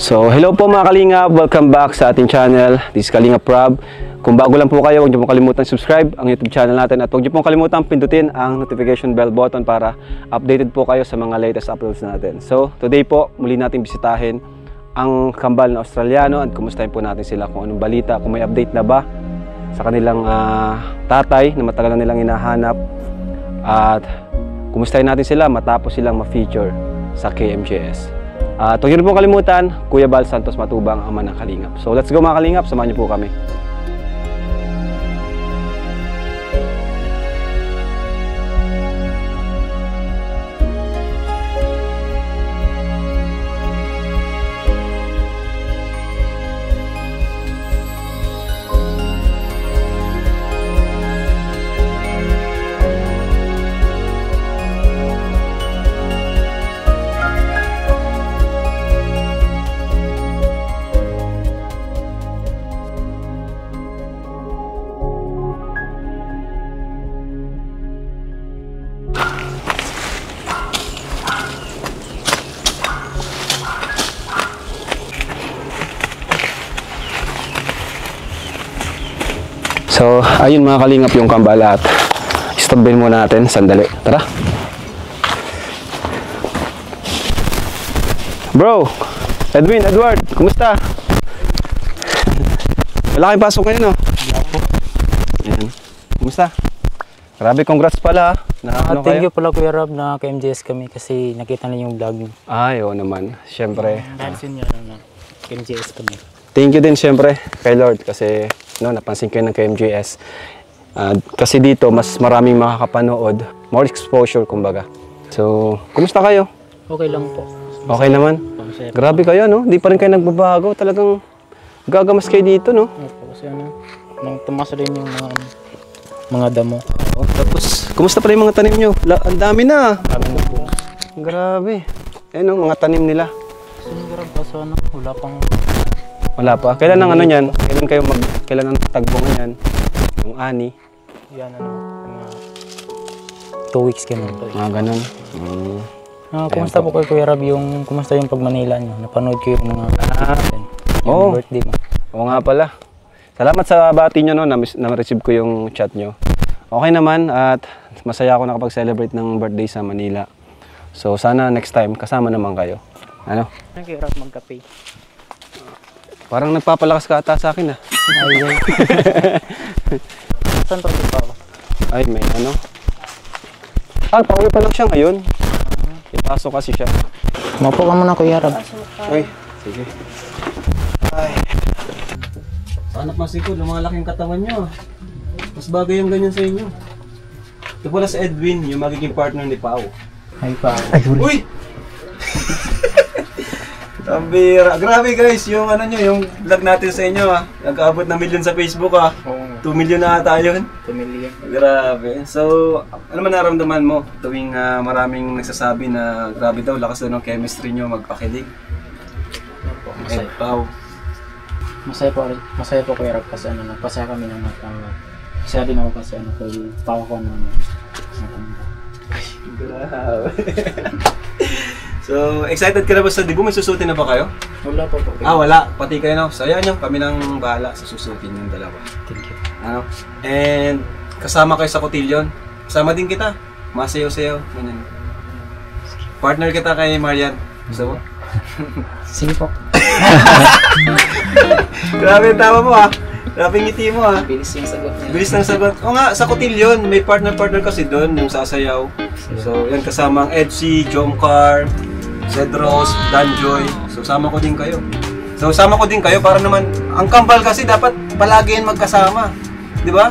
So, hello po mga Kalingap, welcome back sa ating channel. This is Kalingap Rob. Kung bago lang po kayo, huwag niyo pong kalimutan subscribe ang YouTube channel natin at huwag niyo pong kalimutan pindutin ang notification bell button para updated po kayo sa mga latest uploads natin. So, today po, muli natin bisitahin ang kambal na Australiano at kumustahin po natin sila kung anong balita, kung may update na ba sa kanilang tatay na matagal na nilang hinahanap at kumustahin natin sila matapos silang ma-feature sa KMJS. Huwag niyo pong kalimutan, Kuya Bal Santos Matubang, ama ng Kalingap. So let's go mga Kalingap, samahan niyo po kami. So, ayun mga Kalingap yung kambal at stopin muna natin, sandali. Tara. Bro, Edward, kumusta? Wala kayong pasok ngayon, no? Wala po. Ayan. Kumusta? Grabe, congrats pala. Thank you pala Kuya Rob na KMJS kami kasi nakita na yung vlog niyo. Ay, oo naman. Siyempre. Dahil senior na KMJS kami. Thank you din siyempre kay Lord kasi napansin kayo ng KMJS. Kasi dito mas maraming makakapanood, more exposure kumbaga. So, kumusta kayo? Okay lang po. Okay naman? Grabe kayo, no? Di pa rin kayo nagbabago. Talagang gagamas kayo dito, no? Opo, kasi nang tumas rin yung mga damo. Tapos, kumusta pa rin yung mga tanim nyo? Ang dami na. Kami na po. Grabe. Eh, no? Mga tanim nila. Senior kaso wala pang... Wala pa. Kailan ang ano yan? Kailan ang tagbong yan? Yung ani? Yan mga 2 weeks kami. Mga ganun. Kumusta po kayo Kuya Rob kumusta yung pag Manila nyo? Napanood ko yung mga Oo. birthday mo. Oo nga pala. Salamat sa bati nyo, no? Na-receive ko yung chat nyo. Okay naman at masaya ako nakapag-celebrate ng birthday sa Manila. So sana next time kasama naman kayo. Ano? Kuya Rob magkape. Parang nagpapalakas ka ata sa akin, ah. Ay. Saan pa ako? Ay, may ano. Pauwi pa lang siya ngayon. Ipasok kasi siya. Mapo ka muna Kuya Rob. Uy, sige. Ay. Sanap masikod, lumalaki yung katawan nyo. Mas bagay yung ganyan sa inyo. Ito pala si Edwin, yung magiging partner ni Pao. Ay pa. Uy! Tambira. Grabe guys, yung ano nyo, yung vlog natin sa inyo, ha. Nag-aabot na million sa Facebook, ha. 2 million na ata yun. 2 million. Grabe. So, ano man naramdaman mo tuwing maraming nagsasabi na grabe daw, lakas daw ng chemistry nyo magpakilig? Masaya. Pao. Masaya po Kuya Rob kasi nagpasaya kami ng matawa. Masaya din ako kasi kay Pao ko Grabe. So, excited ka na ba sa debut? May susutin na ba kayo? Wala po po. Wala. Pati kayo, no? So, ayan nyo. Kami nang bahala sa susutin yung dalawa. Thank you. Ano? And, kasama kayo sa Cotillion. Kasama din kita. Masayaw-sayaw. Ganyan. Partner kita kay Marian. Gusto mo? Sige po. Grabe yung tawa mo, ha? Grabe yung ngiti mo, ha? Bilis yung sagot niya. Bilis ng sagot. O nga, sa Cotillion, may partner-partner kasi doon, yung sasayaw. So, yan kasama ang Edsi, Jomcar, Zedros, Danjoy. So, sama ko din kayo. So, sama ko din kayo para naman, ang kambal kasi dapat palagi yan magkasama. Di ba?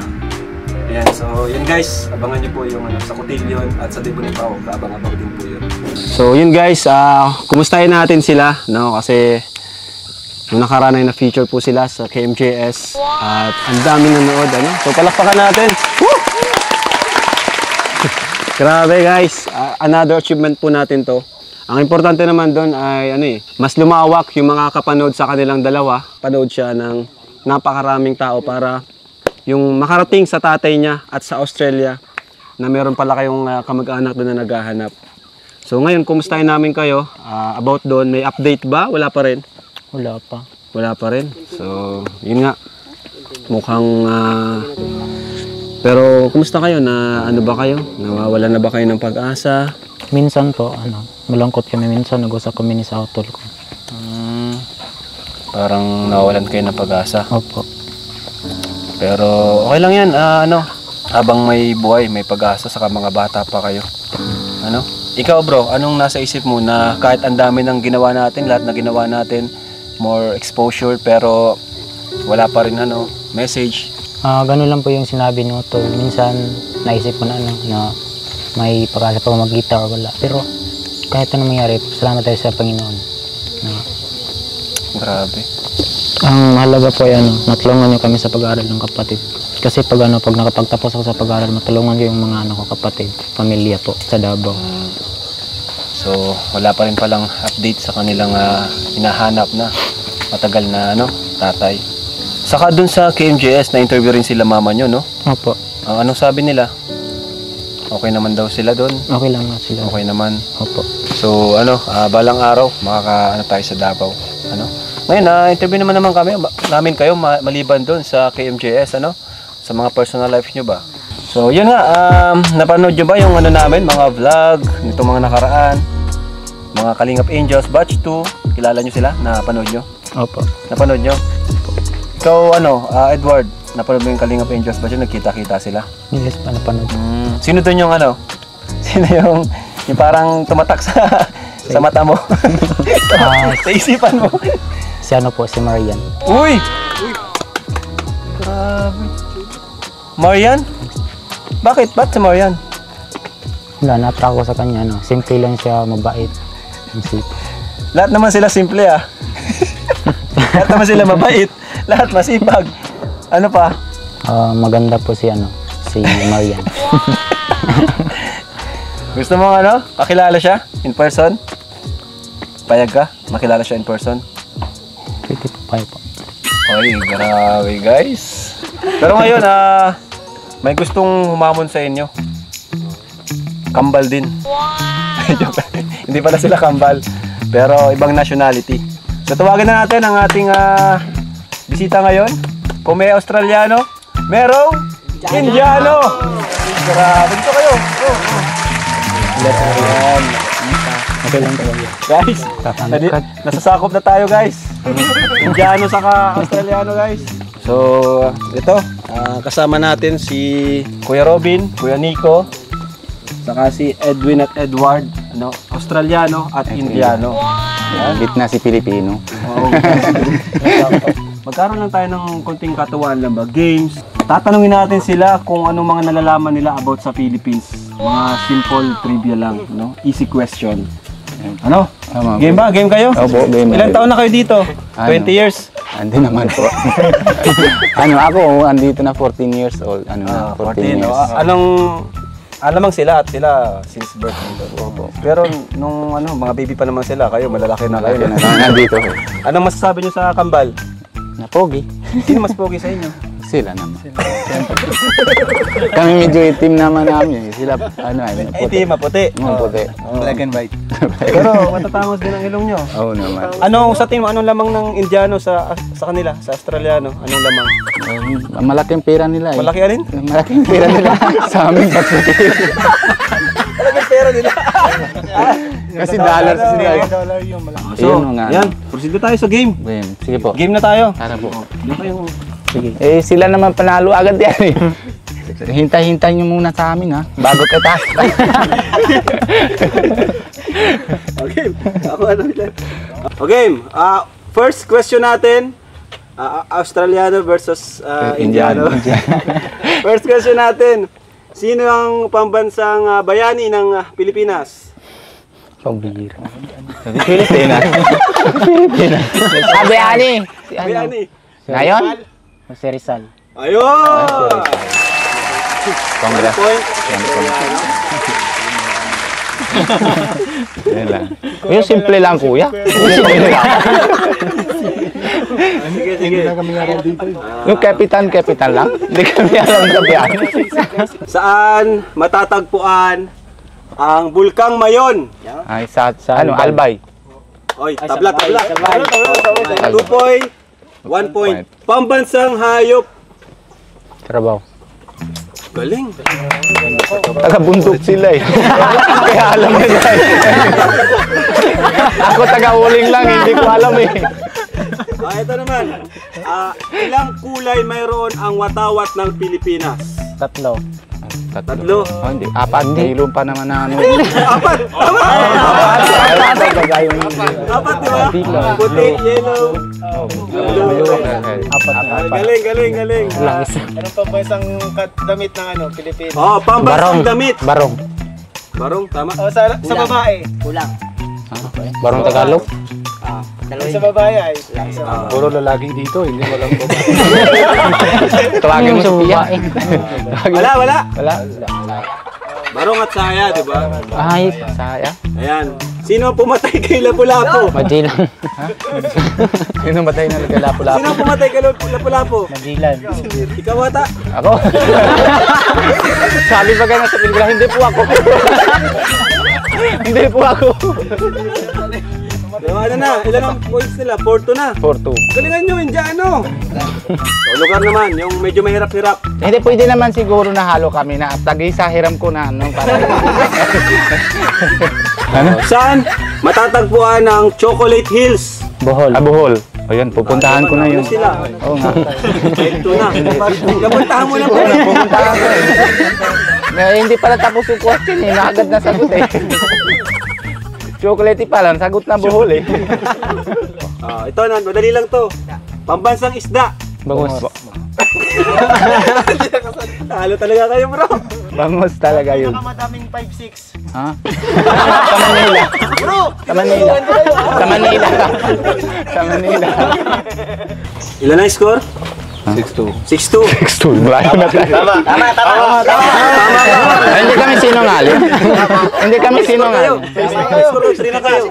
Ayan, so, yan guys, abangan nyo po yung sa Cotillion at sa debut ni Pao. Abang-abang din po yun. So, yun guys, kumustahin natin sila, no? Kasi, nung nakaraan ay na-feature po sila sa KMJS. At ang daming nanood, ano? So, palakpakan natin. Woo! Grabe guys, another achievement po natin to. Ang importante naman doon ay mas lumawak yung mga kapanood sa kanilang dalawa. Panood siya ng napakaraming tao para yung makarating sa tatay niya at sa Australia na meron pala kayong kamag-anak doon na naghahanap. So ngayon, kumustahin namin kayo about doon. May update ba? Wala pa rin. Wala pa. Wala pa rin. So, yun nga. Mukhang... pero, kumusta kayo? Ano ba kayo? Nawawala na ba kayo ng pag-asa? Minsan po, malungkot kami minsan. Nag-usap kami ni sa utol ko. Parang nawawalan kayo ng pag-asa. Opo. Pero, okay lang yan. Habang may buhay, may pag-asa, saka mga bata pa kayo. Ikaw bro, anong nasa isip mo na kahit ang dami ng ginawa natin, lahat na ginawa natin, more exposure, pero wala pa rin message? Ganun lang po yung sinabi ni utol. Minsan, naisip ko na may pag-asa pa magkita or wala. Pero, kahit anong mangyari, salamat tayo sa Panginoon. Grabe. Ang mahalaga po ay matulungan niyo kami sa pag-aaral ng kapatid. Kasi pag nakapagtapos ako sa pag-aaral, matulungan ko yung mga kapatid, pamilya po sa Davao. So, wala pa rin palang update sa kanilang hinahanap na matagal na tatay. Saka dun sa KMJS, na-interview rin sila mama nyo, no? Opo. Anong sabi nila? Okay naman daw sila doon? Okay lang nga sila. Okay naman. Opo. So, balang araw, tayo sa Davao. Ngayon, interview naman kami, namin kayo maliban doon sa KMJS, sa mga personal life nyo ba? So, yun nga, napanood nyo ba yung namin, mga vlog, nitong mga nakaraan, mga Kalingap Angels, Batch 2, kilala nyo sila? Napanood nyo? Opo. Napanood nyo? Ikaw, Edward, napanood mo yung Kalingap Angels Batch 2, nagkita-kita sila? Yes pa, napanood. Sino doon yung Sino yung parang tumatak sa mata mo? Sa isipan mo? Si Marian. Uy! Grabe. Marian? Bakit? Ba't si Marian? Wala, na-attract ko sa kanya. Simple lang siya, mabait. Lahat naman sila simple Lahat naman sila mabait. Lahat masipag. Ano pa? Maganda po si Marian. Gusto mo kakilala siya in person? Payag ka? Makilala siya in person? Pwede po. Oy, grabe guys. Pero ngayon, may gustong humamon sa inyo. Kambal din. Hindi pala sila kambal, pero ibang nationality. So tawagan na natin ang ating bisita ngayon. Kung may Australiano, merong Indiano. Grabe, dito kayo. Ayan. Okay lang talaga. Guys, nasasakop na tayo guys. Indiano saka Australiano guys. So, ito, kasama natin si Kuya Robin, Kuya Nico, saka si Edwin at Edward, Australiano at Indiano. Gitna si Pilipino. Oo. Magkaroon lang tayo ng konting katuwaan lang ba? Games. Tatanungin natin sila kung anong mga nalalaman nila about sa Philippines. Mga simple trivia lang, Easy question. Tama, Game ba? Game kayo? Opo, game. Ilang taon na kayo dito? 20 years? Hindi naman po. Ako, andito na 14 years old. 14 years. Alamang sila at sila since birth dito. Pero nung mga baby pa naman sila, kayo malalaki na kayo. Nandito. Anong masasabi nyo sa kambal? Napogi. Sino mas pogi sa inyo? Sila naman. Kami medyo itim naman namin. Sila, Itim, maputi. Puti. Black and white. Pero matatangos din ang ilong nyo. Oo naman. Sa tingin mo, anong lamang ng Indiano sa kanila, sa Australiano? Anong lamang? Malaking pera nila. Malaki alin? Malaking pera nila. Sa amin, patuloy. Malaking pera nila. Kasi dollar sila. Dollar yung malaki. So, yan. Proceed na tayo sa game. Sige po. Game na tayo. Tara po. Yung kayong... Sige. Sila naman panalo agad yan. Hintay-hintay nyo muna sa amin bago kita. Okay. Okay. First question natin. Australiano versus Indiano. First question natin. Sino ang pambansang bayani ng Pilipinas? Pambihira. Pilipinas. Bayani. Bayani. Ngayon? Si Rizal. Ayun! Congrats. Point. Yan lang. Yung simple lang, kuya. Sige. Yung kapitan lang. Hindi kami alam sa biyan. Saan matatagpuan ang Bulkang Mayon? Ay, sa Albay. Oy, tabla. 2 point, 1 point. Pambansang hayop. Trabaho. Galing. Taga-bundok sila eh. Kaya alam nila eh. Ako taga-uling lang, hindi ko alam eh. Ito naman. Ilang kulay mayroon ang watawat ng Pilipinas? 3. Tatlo. Oh, hindi. 4. Hilo pa naman na ano. 4. Tama. 4, di ba? Puti, yellow. Blue. Galing. Ano pa ba isang damit ng ano, Pilipinas? Oh, pambansang damit. Barong. Barong, tama. O, sa babae. Barong Tagalog. Sa babae ay. Puro lalaki dito, hindi mo lang Tawagin mo sa babae. Wala. Wala. Barong at saya, di ba? Ay, Saya. Ayan. Sino ang pumatay kay Lapu-Lapu? Majilan. Sino matay na nagkalapo-lapo? Sino ang pumatay kay Lapu-Lapu? Majilan. Ikaw ata. Ako? Sabi ba ganun sa pelikula, hindi po ako. Hindi po ako. Ano na? Ilan ang points nila? 4-2 na. 4-2. Galingan nyo, Indiano. So, lugar naman, yung medyo mahirap-hirap. Hindi, pwede naman siguro na halo kami na tagi sa hiram ko na ano. Para... ano? Saan matatagpuan ang Chocolate Hills? Bohol. Bohol. Ayan, pupuntahan ko na yun. Ano sila? Oo nga. 5-2 na. Napuntahan mo na po. Pupuntahan ko hindi pala tapos yung question eh. Naagad na sagot eh. Chocolate pa lang, sagot na Bohol eh. Ito na, madali lang to. Pambansang isda. Bangus. Talo talaga kayo, bro. Bangos talaga yun. Madaming 5-6. Ha? Sa Manila. Sa Manila. Sa Manila. Sa Manila. Ilan na yung score? 6-2. 6-2. 6-2. Malayo na tayo. Tama. Hindi kami sinungaling. Hindi kami sinungaling. Score 3 na kayo.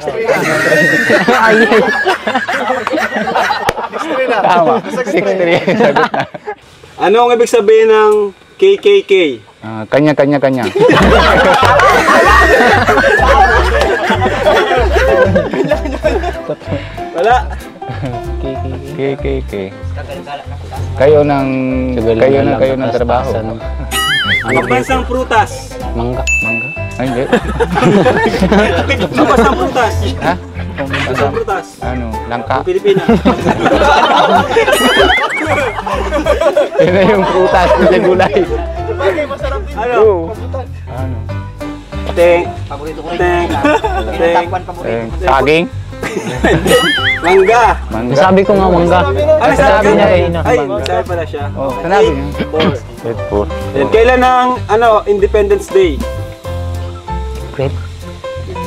Tama. 6-3. Sagot na. Ano ang ibig sabihin ng KKK? Kanya. Wala. KKK. Kayo ng trabaho. Pambansang prutas. Mangga. Mangga? Ay, hindi. Pambansang prutas. Ha? Pambansang prutas. Ano? Langka? Pilipinas. Yun na yung prutas. Hindi gulay. Ano? Oo. Ano? Teng. Teng. Saging? Mangga. Mangga? Sabi ko nga mangga. Ano Sabi niya eh. Ay, sabi pala siya. Oh, sinabi niya. 8-4. Kailan ang Independence Day? Great.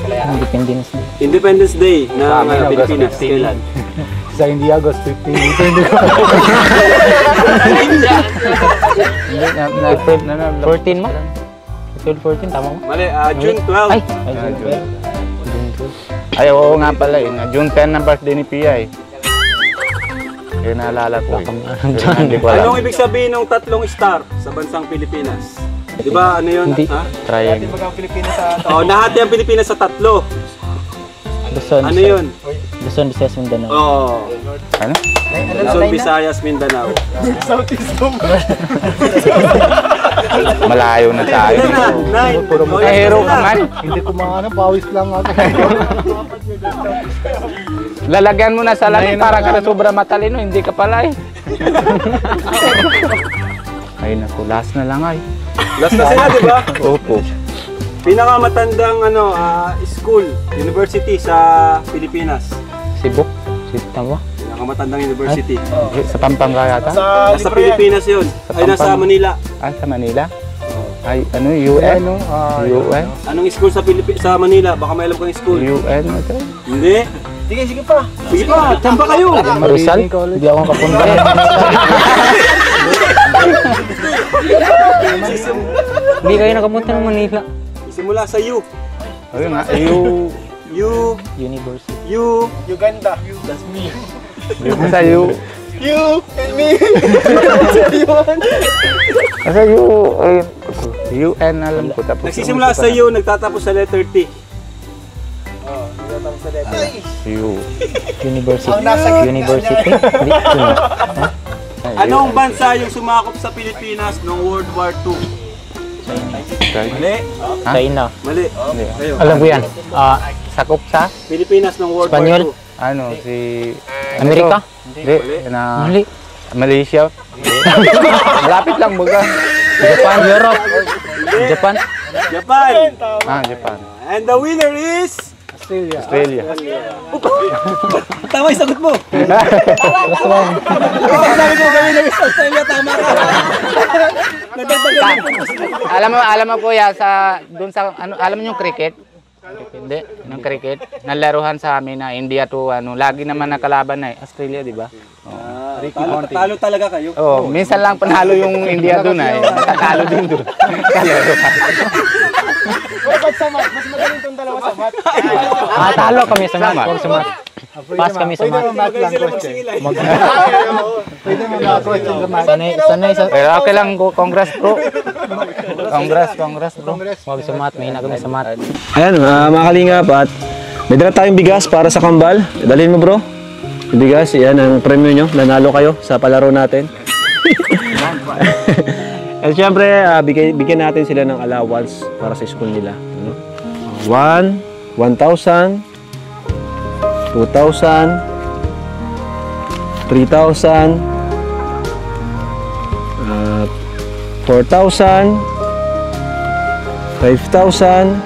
Independence Day. Independence Day ng Pilipinas. Kailan? Sa hindi August 15. Hindi na. 14 mo? 12-14, tama mo? Mali, June 12. Ay, Ay, oo nga pala eh. June 10 ng birthday ni Pia eh. Kaya naalala ko eh. Hindi ko alam. Anong ibig sabihin ng 3 star sa bansang Pilipinas? Di ba ano yun? Hindi. Ha? Triangle. Nahati ang Pilipinas sa 3. Luzon. Ano yun? Luzon, Visayas, Mindanao. Ano? Luzon, Visayas, Mindanao. Malayo na tayo. Ilan na? 9. Hero ka man. Hindi ko maano, pawis lang ako. Lalagyan mo na sa langit para ka na sobra matalino. Hindi ka pala eh. Ay naku, last na lang ay. Last na sila, di ba? Opo. Pinakamatandang school, university sa Pilipinas. Cebu? Tama? Pinakamatandang university. Sa Pampanga yata? Nasa Pilipinas yun. Ay, nasa Manila. Ah, sa Manila? Ay, ano, UN? UN? Anong school sa Manila? Baka may alam kang school. UN? Ito? Hindi. Sige pa. Sige pa, saan ba kayo? Rizal? Hindi ako nakapunta. Hindi kayo nakapunta ng Manila. Simula sa U. Ayun nga, U. University. U. Uganda. That's me. sa U. You and me. Sa U, ayun. UN alam ko. Tapos Nagsisimula sa U, nagtatapos sa letter T. tapos sa letter. University. Ang nasa gitna University. Anong bansa yung sumakop sa Pilipinas noong World War II? Mali. China. Mali. Kayo. Alam ko yan. Sakop sa? Pilipinas noong World Espanyol. War II. Ano, si... Amerika? Hindi, na... Mali. Malaysia. Malapit lang baga. Japan. Europe. Japan. Japan. Japan. And the winner is... Australia. Tama yung sagot mo. Sabi ko gawin ng Australia, tama ka. Nagdagdagan yung Alam mo kuya sa doon sa ano alam mo yung cricket? Hindi, yung cricket. Nalaruhan sa amin na India to lagi naman nakalaban na Australia, di ba? Talo talaga kayo. Oh, minsan lang panalo yung India doon Natatalo din doon. Ba't sa mat? Mas magaling itong dalawa sa mat. Talo kami sa math. Huwag sa math. Pass kami sa math. Mat lang, coach. Pwede mo ma-coach yung mat. Sanay sa... Pero okay lang, congrats bro. Congrats bro. Huwag sa math. Mahina kami sa math. Ayan, mga kalingap at may dala tayong bigas para sa kambal. Dalhin mo bro. Yung bigas, yan ang premyo nyo. Nanalo kayo sa palaro natin. At syempre, bigyan natin sila ng allowance para sa school nila. 1,000, 2,000, 3,000, 4,000, 5,000,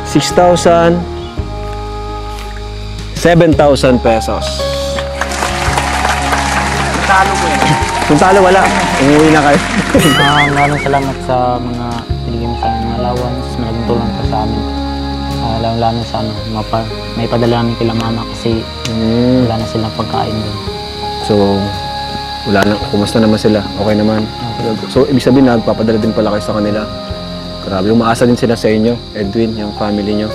6,000, 7,000 pesos. Kung talo, wala. Umuwi na kayo. Maraming salamat sa mga binigay mo sa amin mga allowance. Malaking tulong po sa amin. Lalo sa may padala namin kila mama kasi wala na silang pagkain doon. So, wala na. Kumusta naman sila? Okay naman. So, ibig sabihin nagpapadala din pala kayo sa kanila. Grabe, umaasa din sila sa inyo, Edwin, yung family nyo.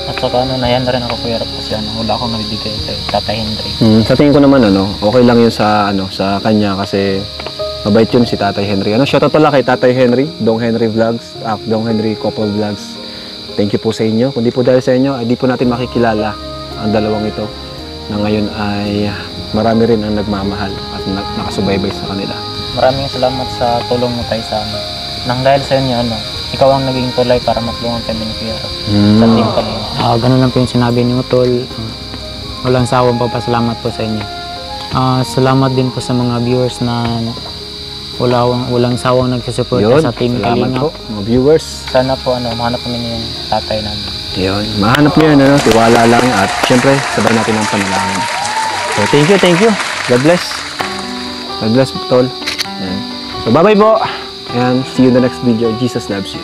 At saka nayan na rin ako kuya Rap kasi wala akong nabibigay kay Tata Henry. Sa tingin ko naman, okay lang yun sa kanya kasi mabait yun si Tatay Henry. Shoutout pala kay Tatay Henry, Dong Henry Vlogs, Dong Henry Couple Vlogs. Thank you po sa inyo. Kung di po dahil sa inyo, di po natin makikilala ang dalawang ito na ngayon ay marami rin ang nagmamahal at nakasubaybay sa kanila. Maraming salamat sa tulong mo tayo sa amin. Nang dahil sa inyo, ikaw ang naging tulay para matulungan kami ni Kuya Rap sa Team Kalinga. Ganun lang po yung sinabi niyo, Tol. Walang sawang papasalamat po sa inyo. Salamat din po sa mga viewers na walang sawang nagsusuporta sa Team salamat Kalinga. po, mga viewers. Sana po mahanap kami yung tatay namin. Yun, mahanap nyo yan, tiwala lang at syempre, sabay natin ang panalangin. So, thank you. God bless. God bless, Tol. Ayan. So, bye-bye po. And see you in the next video. Jesus loves you.